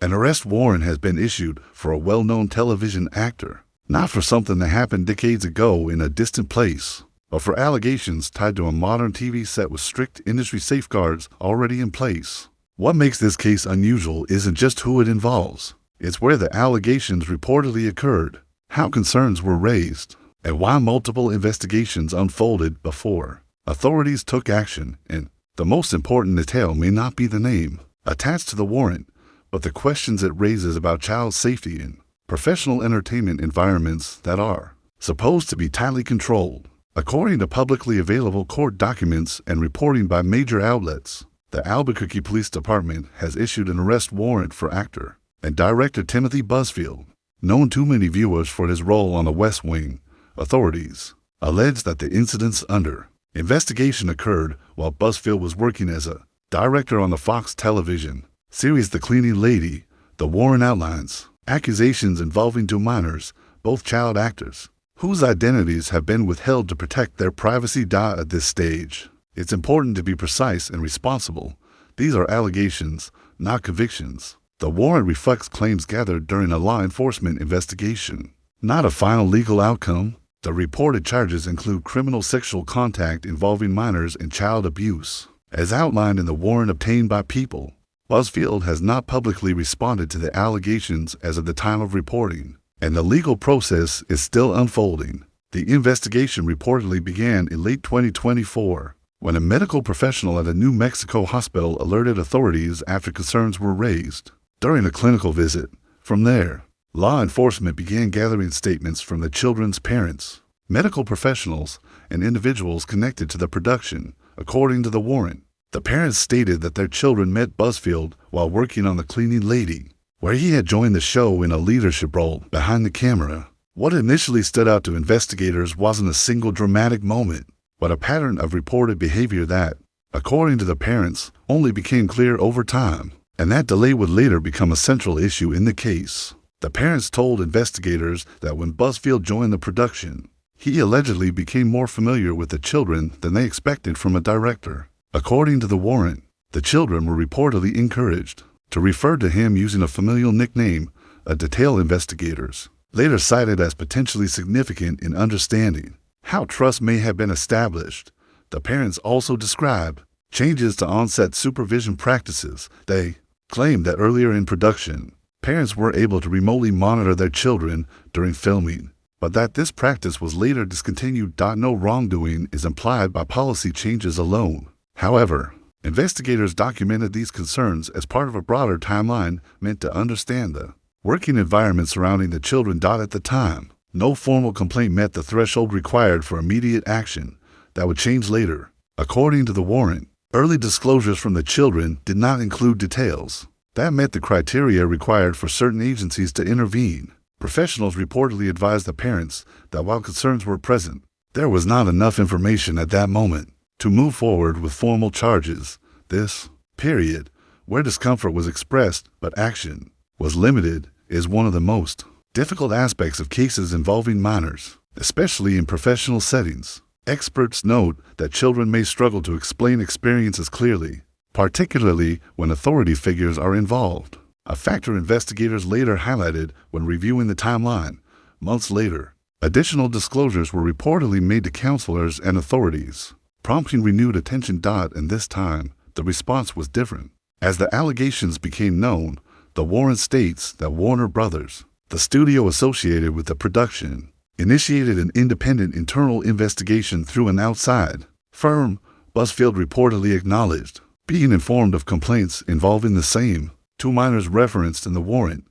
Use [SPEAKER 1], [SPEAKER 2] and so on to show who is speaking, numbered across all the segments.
[SPEAKER 1] An arrest warrant has been issued for a well-known television actor, not for something that happened decades ago in a distant place, but for allegations tied to a modern TV set with strict industry safeguards already in place. What makes this case unusual isn't just who it involves, it's where the allegations reportedly occurred, how concerns were raised, and why multiple investigations unfolded before authorities took action. And the most important detail may not be the name attached to the warrant, but the questions it raises about child safety in professional entertainment environments that are supposed to be tightly controlled. According to publicly available court documents and reporting by major outlets, the Albuquerque Police Department has issued an arrest warrant for actor and director Timothy Busfield, known to many viewers for his role on The West Wing. Authorities allege that the incidents under investigation occurred while Busfield was working as a director on the Fox television series The Cleaning Lady. The warrant outlines accusations involving two minors, both child actors, whose identities have been withheld to protect their privacy. At this stage, it's important to be precise and responsible. These are allegations, not convictions. The warrant reflects claims gathered during a law enforcement investigation, not a final legal outcome. The reported charges include criminal sexual contact involving minors and child abuse, as outlined in the warrant obtained by People. Busfield has not publicly responded to the allegations as of the time of reporting, and the legal process is still unfolding. The investigation reportedly began in late 2024, when a medical professional at a New Mexico hospital alerted authorities after concerns were raised during a clinical visit. From there, law enforcement began gathering statements from the children's parents, medical professionals, and individuals connected to the production. According to the warrant, the parents stated that their children met Busfield while working on The Cleaning Lady, where he had joined the show in a leadership role behind the camera. What initially stood out to investigators wasn't a single dramatic moment, but a pattern of reported behavior that, according to the parents, only became clear over time, and that delay would later become a central issue in the case. The parents told investigators that when Busfield joined the production, he allegedly became more familiar with the children than they expected from a director. According to the warrant, the children were reportedly encouraged to refer to him using a familial nickname, a detail investigators later cited as potentially significant in understanding how trust may have been established. The parents also described changes to on-set supervision practices. They claimed that earlier in production, parents were able to remotely monitor their children during filming, but that this practice was later discontinued. No wrongdoing is implied by policy changes alone. However, investigators documented these concerns as part of a broader timeline meant to understand the working environment surrounding the children. At the time, no formal complaint met the threshold required for immediate action that would change later. According to the warrant, early disclosures from the children did not include details that met the criteria required for certain agencies to intervene. Professionals reportedly advised the parents that while concerns were present, there was not enough information at that moment to move forward with formal charges. This period, where discomfort was expressed but action was limited, is one of the most difficult aspects of cases involving minors, especially in professional settings. Experts note that children may struggle to explain experiences clearly, particularly when authority figures are involved, a factor investigators later highlighted when reviewing the timeline. Months later, additional disclosures were reportedly made to counselors and authorities, prompting renewed attention. And this time, the response was different. As the allegations became known, the warrant states that Warner Brothers, the studio associated with the production, initiated an independent internal investigation through an outside firm. Busfield reportedly acknowledged being informed of complaints involving the same two minors referenced in the warrant.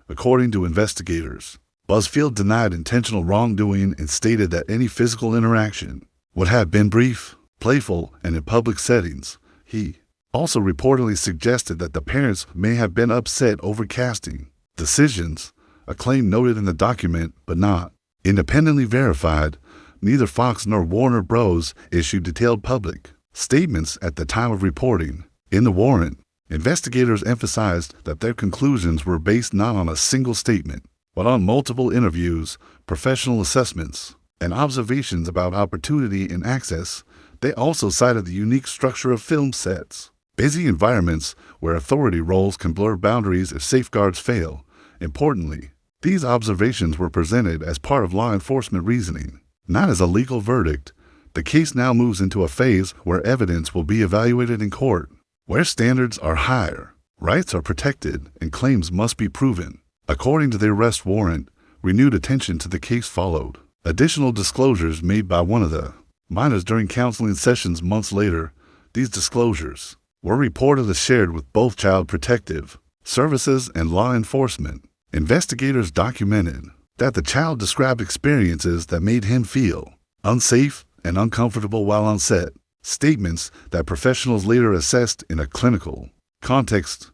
[SPEAKER 1] According to investigators, Busfield denied intentional wrongdoing and stated that any physical interaction would have been brief, playful, and in public settings. He also reportedly suggested that the parents may have been upset over casting decisions, a claim noted in the document but not independently verified. Neither Fox nor Warner Bros. Issued detailed public statements at the time of reporting. In the warrant, investigators emphasized that their conclusions were based not on a single statement, but on multiple interviews, professional assessments, and observations about opportunity and access. They also cited the unique structure of film sets, busy environments where authority roles can blur boundaries if safeguards fail. Importantly, these observations were presented as part of law enforcement reasoning, not as a legal verdict. The case now moves into a phase where evidence will be evaluated in court, where standards are higher, rights are protected, and claims must be proven. According to the arrest warrant, renewed attention to the case followed. Additional disclosures made by one of the minors during counseling sessions months later. These disclosures were reportedly shared with both Child Protective Services and law enforcement. Investigators documented that the child described experiences that made him feel unsafe and uncomfortable while on set, statements that professionals later assessed in a clinical context.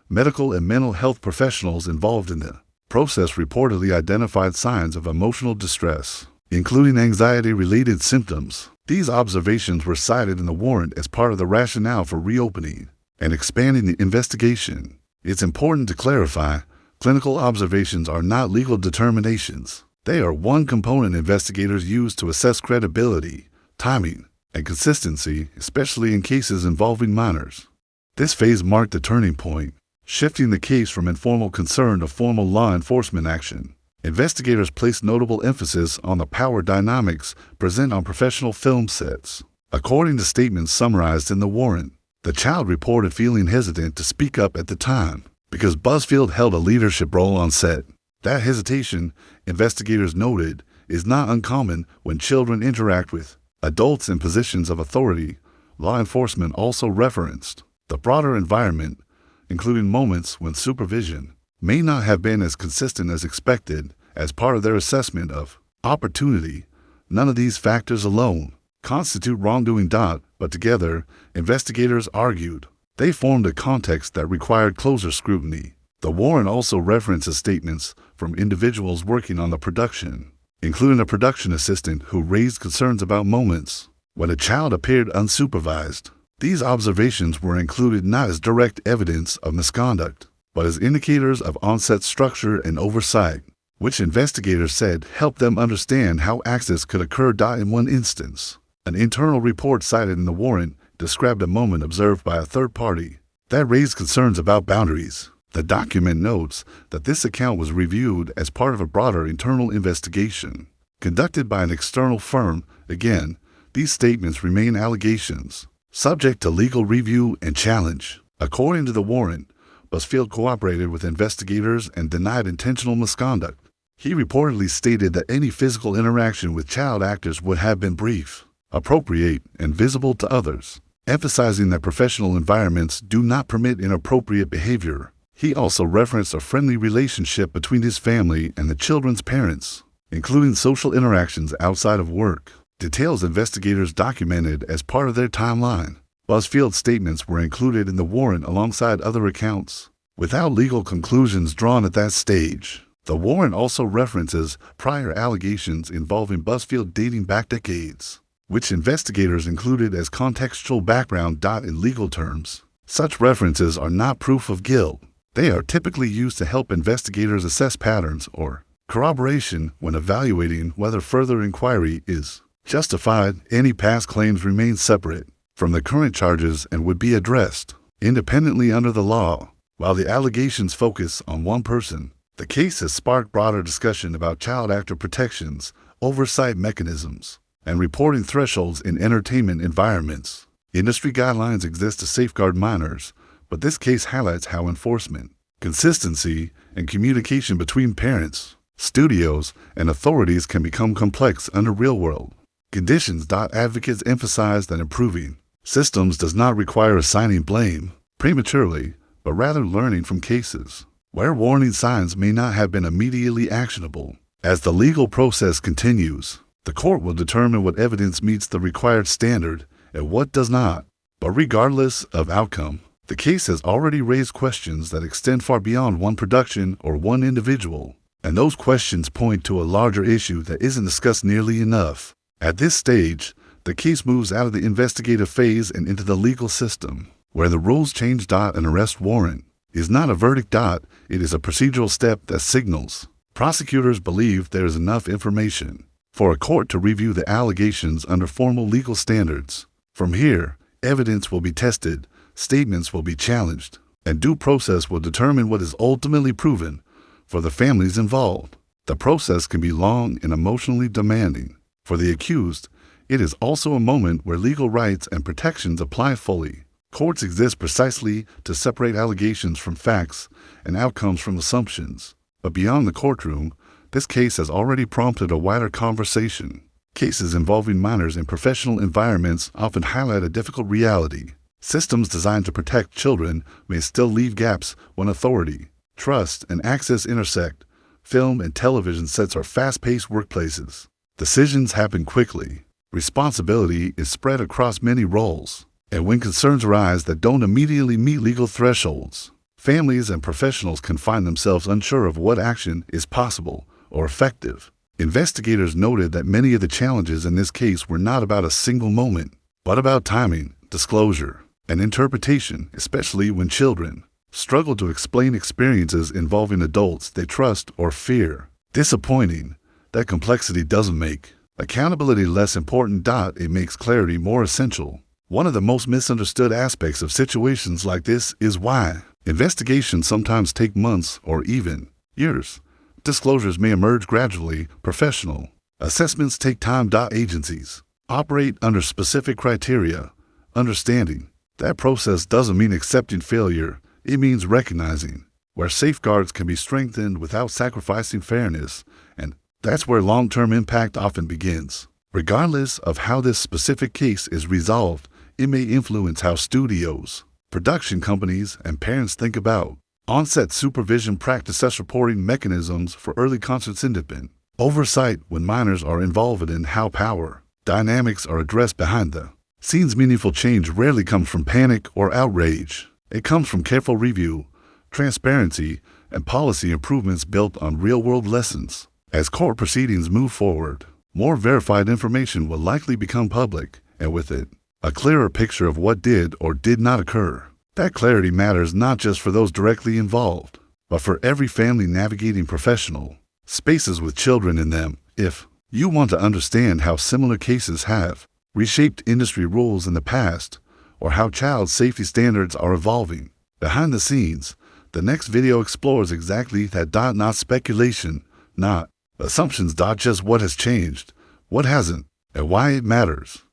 [SPEAKER 1] Medical and mental health professionals involved in the process reportedly identified signs of emotional distress, including anxiety-related symptoms. These observations were cited in the warrant as part of the rationale for reopening and expanding the investigation. It's important to clarify, clinical observations are not legal determinations. They are one component investigators use to assess credibility, timing, and consistency, especially in cases involving minors. This phase marked a turning point, shifting the case from informal concern to formal law enforcement action. Investigators placed notable emphasis on the power dynamics present on professional film sets. According to statements summarized in the warrant, the child reported feeling hesitant to speak up at the time because Busfield held a leadership role on set. That hesitation, investigators noted, is not uncommon when children interact with adults in positions of authority. Law enforcement also referenced the broader environment, including moments when supervision may not have been as consistent as expected, as part of their assessment of opportunity. None of these factors alone constitute wrongdoing. But together, investigators argued, they formed a context that required closer scrutiny. The warrant also references statements from individuals working on the production, including a production assistant who raised concerns about moments when a child appeared unsupervised. These observations were included not as direct evidence of misconduct, but as indicators of on-set structure and oversight, which investigators said helped them understand how access could occur. In one instance, an internal report cited in the warrant described a moment observed by a third party that raised concerns about boundaries. The document notes that this account was reviewed as part of a broader internal investigation conducted by an external firm. Again, these statements remain allegations, subject to legal review and challenge. According to the warrant, Busfield cooperated with investigators and denied intentional misconduct. He reportedly stated that any physical interaction with child actors would have been brief, appropriate, and visible to others, emphasizing that professional environments do not permit inappropriate behavior. He also referenced a friendly relationship between his family and the children's parents, including social interactions outside of work, details investigators documented as part of their timeline. Busfield's statements were included in the warrant alongside other accounts, without legal conclusions drawn at that stage. The warrant also references prior allegations involving Busfield dating back decades, which investigators included as contextual background. In legal terms, such references are not proof of guilt. They are typically used to help investigators assess patterns or corroboration when evaluating whether further inquiry is justified. Any past claims remain separate from the current charges and would be addressed independently under the law. While the allegations focus on one person, the case has sparked broader discussion about child actor protections, oversight mechanisms, and reporting thresholds in entertainment environments. Industry guidelines exist to safeguard minors, but this case highlights how enforcement, consistency, and communication between parents, studios, and authorities can become complex under real-world conditions. Advocates emphasize that improving systems does not require assigning blame prematurely, but rather learning from cases where warning signs may not have been immediately actionable. As the legal process continues, the court will determine what evidence meets the required standard and what does not. But regardless of outcome, the case has already raised questions that extend far beyond one production or one individual, and those questions point to a larger issue that isn't discussed nearly enough. At this stage, the case moves out of the investigative phase and into the legal system, where the rules change. An arrest warrant is not a verdict. It is a procedural step that signals prosecutors believe there is enough information for a court to review the allegations under formal legal standards. From here, evidence will be tested, statements will be challenged, and due process will determine what is ultimately proven for the families involved. The process can be long and emotionally demanding. For the accused, it is also a moment where legal rights and protections apply fully. Courts exist precisely to separate allegations from facts and outcomes from assumptions. But beyond the courtroom, this case has already prompted a wider conversation. Cases involving minors in professional environments often highlight a difficult reality. Systems designed to protect children may still leave gaps when authority, trust, and access intersect. Film and television sets are fast-paced workplaces. Decisions happen quickly. Responsibility is spread across many roles. And when concerns arise that don't immediately meet legal thresholds, families and professionals can find themselves unsure of what action is possible or effective. Investigators noted that many of the challenges in this case were not about a single moment, but about timing, disclosure, and interpretation, especially when children struggle to explain experiences involving adults they trust or fear. Disappointing, that complexity doesn't make accountability less important. It makes clarity more essential. One of the most misunderstood aspects of situations like this is why investigations sometimes take months or even years. Disclosures may emerge gradually. Professional assessments take time. Agencies operate under specific criteria. Understanding that process doesn't mean accepting failure. It means recognizing where safeguards can be strengthened without sacrificing fairness, and that's where long-term impact often begins. Regardless of how this specific case is resolved, it may influence how studios, production companies, and parents think about on-set supervision practices, reporting mechanisms for early conscious independent oversight when minors are involved in how power dynamics are addressed behind the scenes. Meaningful change rarely comes from panic or outrage. It comes from careful review, transparency, and policy improvements built on real-world lessons. As court proceedings move forward, more verified information will likely become public, and with it, a clearer picture of what did or did not occur. That clarity matters not just for those directly involved, but for every family navigating professional spaces with children in them. If you want to understand how similar cases have reshaped industry rules in the past, or how child safety standards are evolving behind the scenes, the next video explores exactly that. Not speculation, not assumptions. Just what has changed, what hasn't, and why it matters.